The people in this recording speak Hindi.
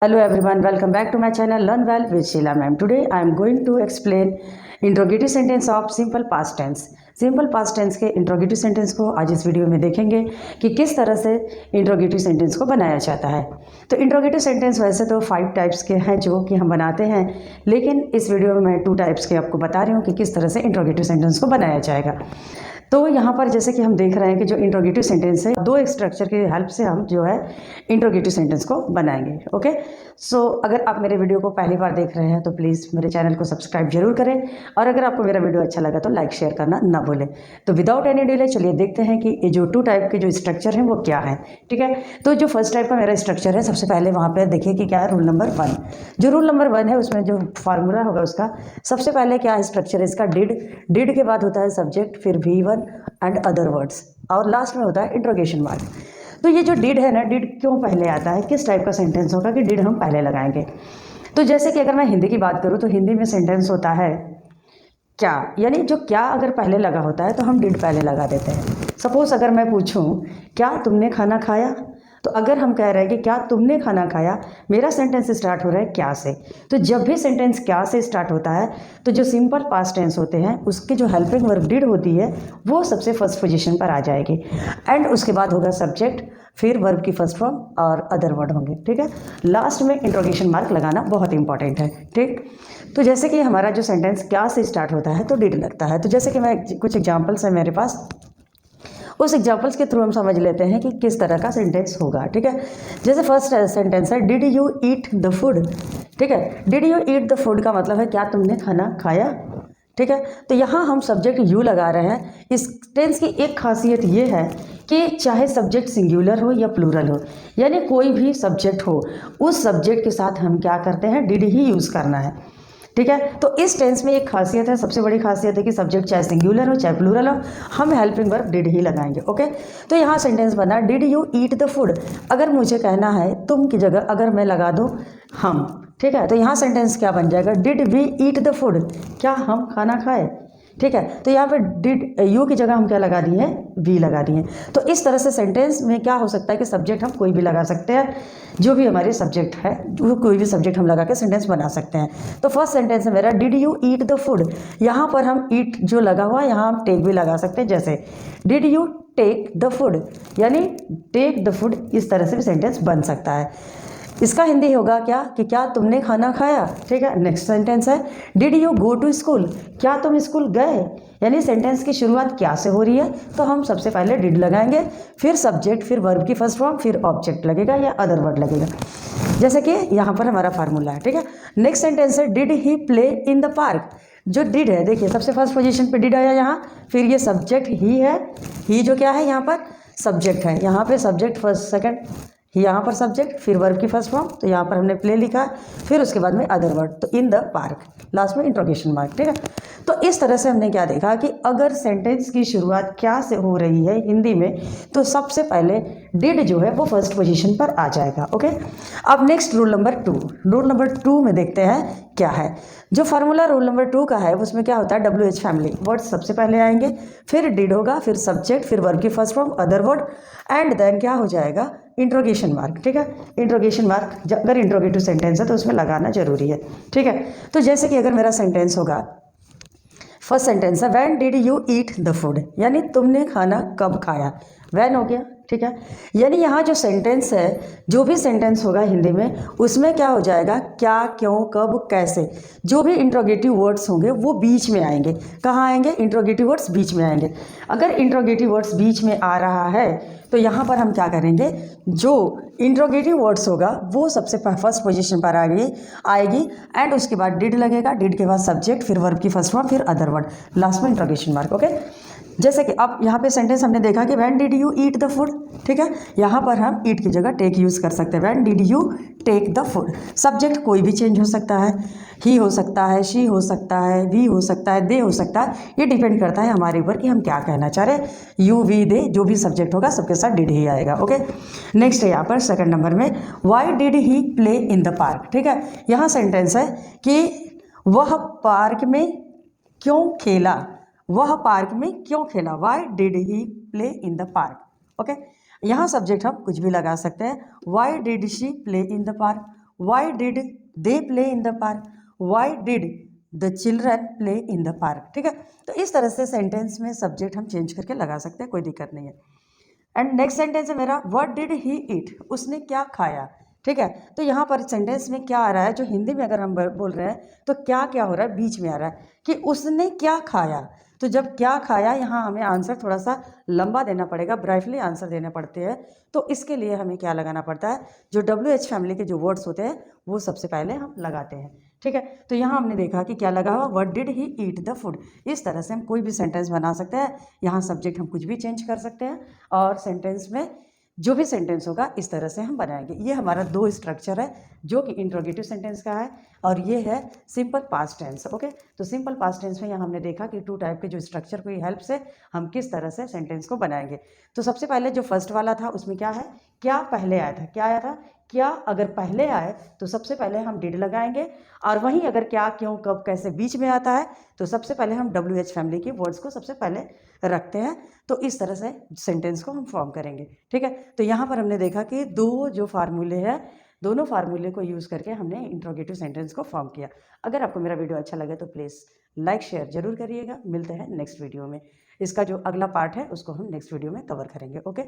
Hello everyone, welcome back to my channel Learn Well with Sheila Ma'am. Today I am going to explain interrogative sentence of simple past tense. Simple past tense के इंट्रोगेटिव सेंटेंस को आज इस वीडियो में देखेंगे कि किस तरह से इंट्रोगेटिव सेंटेंस को बनाया जाता है। तो इंट्रोगेटिव सेंटेंस वैसे तो 5 टाइप्स के हैं जो कि हम बनाते हैं, लेकिन इस वीडियो में मैं 2 टाइप्स के आपको बता रही हूँ कि किस तरह से इंट्रोगेटिव सेंटेंस को बनाया जाएगा। तो यहाँ पर जैसे कि हम देख रहे हैं कि जो इंट्रोगेटिव सेंटेंस है 2 स्ट्रक्चर की हेल्प से हम जो है इंट्रोगेटिव सेंटेंस को बनाएंगे। ओके, सो अगर आप मेरे वीडियो को पहली बार देख रहे हैं तो प्लीज़ मेरे चैनल को सब्सक्राइब जरूर करें, और अगर आपको मेरा वीडियो अच्छा लगा तो लाइक शेयर करना ना भूलें। तो विदाउट एनी डिले चलिए देखते हैं कि ये जो 2 टाइप के जो स्ट्रक्चर हैं वो क्या है। ठीक है, तो जो फर्स्ट टाइप का मेरा स्ट्रक्चर है, सबसे पहले वहाँ पर देखिए कि क्या है रूल नंबर 1। जो रूल नंबर 1 है उसमें जो फार्मूला होगा उसका सबसे पहले क्या है स्ट्रक्चर है इसका, डिड के बाद होता है सब्जेक्ट, फिर V1 एंड अदर वर्ड्स, और लास्ट में होता है इंट्रोगेशन मार्क। तो ये जो डिड है ना, डिड क्यों पहले आता है, किस टाइप का सेंटेंस होगा कि डिड हम पहले लगाएंगे। तो जैसे कि अगर मैं हिंदी की बात करूँ तो हिंदी में सेंटेंस होता है क्या, यानी जो क्या अगर पहले लगा होता है तो हम डिड पहले लगा देते हैं। सपोज अगर मैं पूछूं क्या तुमने खाना खाया, तो अगर हम कह रहे हैं कि क्या तुमने खाना खाया, मेरा सेंटेंस स्टार्ट हो रहा है क्या से। तो जब भी सेंटेंस क्या से स्टार्ट होता है तो जो सिंपल पास्ट टेंस होते हैं उसके जो हेल्पिंग वर्ब डिड होती है वो सबसे फर्स्ट पोजीशन पर आ जाएगी, एंड उसके बाद होगा सब्जेक्ट, फिर वर्ब की फर्स्ट फॉर्म और अदर वर्ड होंगे। ठीक है, लास्ट में इंट्रोगेशन मार्क लगाना बहुत इंपॉर्टेंट है। ठीक, तो जैसे कि हमारा जो सेंटेंस क्या से स्टार्ट होता है तो डिड लगता है। तो जैसे कि मैं कुछ एग्जाम्पल्स हैं मेरे पास, उस एग्जाम्पल्स के थ्रू हम समझ लेते हैं कि किस तरह का सेंटेंस होगा। ठीक है, जैसे फर्स्ट सेंटेंस है did you eat the food. ठीक है, did you eat the food का मतलब है क्या तुमने खाना खाया। ठीक है, तो यहाँ हम सब्जेक्ट यू लगा रहे हैं। इस टेंस की एक खासियत ये है कि चाहे सब्जेक्ट सिंगुलर हो या प्लूरल हो, यानी कोई भी सब्जेक्ट हो, उस सब्जेक्ट के साथ हम क्या करते हैं, डिड ही यूज़ करना है। ठीक है, तो इस टेंस में एक खासियत है, सबसे बड़ी खासियत है कि सब्जेक्ट चाहे सिंगुलर हो चाहे प्लूरल हो, हम हेल्पिंग वर्ब डिड ही लगाएंगे। ओके, तो यहाँ सेंटेंस बना did you eat the food. अगर मुझे कहना है तुम की जगह अगर मैं लगा दूँ हम, ठीक है, तो यहाँ सेंटेंस क्या बन जाएगा, did we eat the food, क्या हम खाना खाए। ठीक है, तो यहाँ पे डिड यू की जगह हम क्या लगा दिए हैं, वी लगा दिए हैं। तो इस तरह से सेंटेंस में क्या हो सकता है कि सब्जेक्ट हम कोई भी लगा सकते हैं, जो भी हमारे सब्जेक्ट है वो कोई भी सब्जेक्ट हम लगा के सेंटेंस बना सकते हैं। तो फर्स्ट सेंटेंस है मेरा did you eat the food. यहाँ पर हम ईट जो लगा हुआ है यहाँ हम टेक भी लगा सकते हैं, जैसे did you take the food, यानी टेक द फूड, इस तरह से भी सेंटेंस बन सकता है। इसका हिंदी होगा क्या कि क्या तुमने खाना खाया। ठीक है, नेक्स्ट सेंटेंस है did you go to school, क्या तुम स्कूल गए, यानी सेंटेंस की शुरुआत क्या से हो रही है तो हम सबसे पहले डिड लगाएंगे, फिर सब्जेक्ट, फिर वर्ब की फर्स्ट फॉर्म, फिर ऑब्जेक्ट लगेगा या अदर वर्ड लगेगा, जैसे कि यहाँ पर हमारा फार्मूला है। ठीक है, नेक्स्ट सेंटेंस है did he play in the park. जो डिड है देखिए सबसे फर्स्ट पोजीशन पे डिड आया यहाँ, फिर ये सब्जेक्ट ही है, ही जो क्या है यहाँ पर सब्जेक्ट है, यहाँ पे सब्जेक्ट फर्स्ट सेकंड, यहाँ पर सब्जेक्ट, फिर वर्ब की फर्स्ट फॉर्म, तो यहाँ पर हमने प्ले लिखा, फिर उसके बाद में अदर वर्ड, तो इन द पार्क, लास्ट में इंट्रोगेशन मार्क। ठीक है, तो इस तरह से हमने क्या देखा कि अगर सेंटेंस की शुरुआत क्या से हो रही है हिंदी में तो सबसे पहले डिड जो है वो फर्स्ट पोजीशन पर आ जाएगा। ओके, अब next rule number 2, rule number 2 में देखते हैं क्या है। जो फार्मूला रूल नंबर 2 का है उसमें क्या होता है, WH फैमिली, वर्ड सबसे पहले आएंगे, फिर डिड होगा, फिर सब्जेक्ट, फिर वर्ब की first form, other word, and then क्या हो जाएगा, इंट्रोगेशन मार्क। ठीक है, इंट्रोगेशन मार्क अगर इंट्रोगेटिव सेंटेंस है तो उसमें लगाना जरूरी है। ठीक है, तो जैसे कि अगर मेरा सेंटेंस होगा, फर्स्ट सेंटेंस है when did you eat the food, यानी तुमने खाना कब खाया, व्हेन हो गया। ठीक है, यानी यहाँ जो सेंटेंस है, जो भी सेंटेंस होगा हिंदी में उसमें क्या हो जाएगा, क्या, क्यों, कब, कैसे, जो भी इंट्रोगेटिव वर्ड्स होंगे वो बीच में आएंगे। कहाँ आएंगे, इंट्रोगेटिव वर्ड्स बीच में आएंगे। अगर इंट्रोगेटिव वर्ड्स बीच में आ रहा है तो यहाँ पर हम क्या करेंगे, जो इंट्रोगेटिव वर्ड्स होगा वो सबसे फर्स्ट पोजीशन पर आएगी, एंड उसके बाद डिड लगेगा, डिड के बाद सब्जेक्ट, फिर वर्ब की फर्स्ट फॉर्म, फिर अदर वर्ड, लास्ट में इंट्रोगेशन मार्क। ओके, जैसे कि अब यहाँ पे सेंटेंस हमने देखा कि when did you eat the food. ठीक है, यहाँ पर हम ईट की जगह टेक यूज़ कर सकते हैं, when did you take the food. Subject कोई भी चेंज हो सकता है, ही हो सकता है, शी हो सकता है, वी हो सकता है, दे हो सकता है, ये डिपेंड करता है हमारे ऊपर कि हम क्या कहना चाह रहे हैं। यू, वी, दे, जो भी सब्जेक्ट होगा सबके साथ डिड ही आएगा। ओके, नेक्स्ट है यहाँ पर सेकंड नंबर में why did he play in the park. ठीक है, यहाँ सेंटेंस है कि वह पार्क में क्यों खेला, वह पार्क में क्यों खेला, why did he play in the park. Okay, यहाँ सब्जेक्ट हम कुछ भी लगा सकते हैं, why did she play in the park, why did they play in the park, why did the children play in the park. ठीक है, तो इस तरह से सेंटेंस में सब्जेक्ट हम चेंज करके लगा सकते हैं, कोई दिक्कत नहीं है। एंड नेक्स्ट सेंटेंस है मेरा, व्हाट डिड ही ईट, उसने क्या खाया। ठीक है, तो यहाँ पर सेंटेंस में क्या आ रहा है, जो हिंदी में अगर हम बोल रहे हैं तो क्या क्या हो रहा है, बीच में आ रहा है कि उसने क्या खाया। तो जब क्या खाया, यहाँ हमें आंसर थोड़ा सा लंबा देना पड़ेगा, ब्राइटली आंसर देने पड़ते हैं। तो इसके लिए हमें क्या लगाना पड़ता है, जो WH फैमिली के जो वर्ड्स होते हैं वो सबसे पहले हम लगाते हैं। ठीक है, तो यहाँ हमने देखा कि क्या लगा हुआ, what did he eat the food. इस तरह से हम कोई भी सेंटेंस बना सकते हैं। यहाँ सब्जेक्ट हम कुछ भी चेंज कर सकते हैं और सेंटेंस में जो भी सेंटेंस होगा इस तरह से हम बनाएंगे। ये हमारा 2 स्ट्रक्चर है, जो कि इंट्रोगेटिव सेंटेंस का है और ये है सिंपल पास्ट टेंस। ओके, तो सिंपल पास्ट टेंस में यहाँ हमने देखा कि 2 टाइप के जो स्ट्रक्चर की हेल्प से हम किस तरह से सेंटेंस को बनाएंगे। तो सबसे पहले जो फर्स्ट वाला था उसमें क्या है, क्या पहले आया था, क्या आया था, क्या अगर पहले आए तो सबसे पहले हम डिड लगाएंगे, और वहीं अगर क्या, क्यों, कब, कैसे बीच में आता है तो सबसे पहले हम WH फैमिली के वर्ड्स को सबसे पहले रखते हैं। तो इस तरह से सेंटेंस को हम फॉर्म करेंगे। ठीक है, तो यहाँ पर हमने देखा कि 2 जो फार्मूले हैं, दोनों फार्मूले को यूज़ करके हमने इंट्रोगेटिव सेंटेंस को फॉर्म किया। अगर आपको मेरा वीडियो अच्छा लगे तो प्लीज़ लाइक शेयर जरूर करिएगा। मिलते हैं नेक्स्ट वीडियो में। इसका जो अगला पार्ट है उसको हम नेक्स्ट वीडियो में कवर करेंगे। ओके।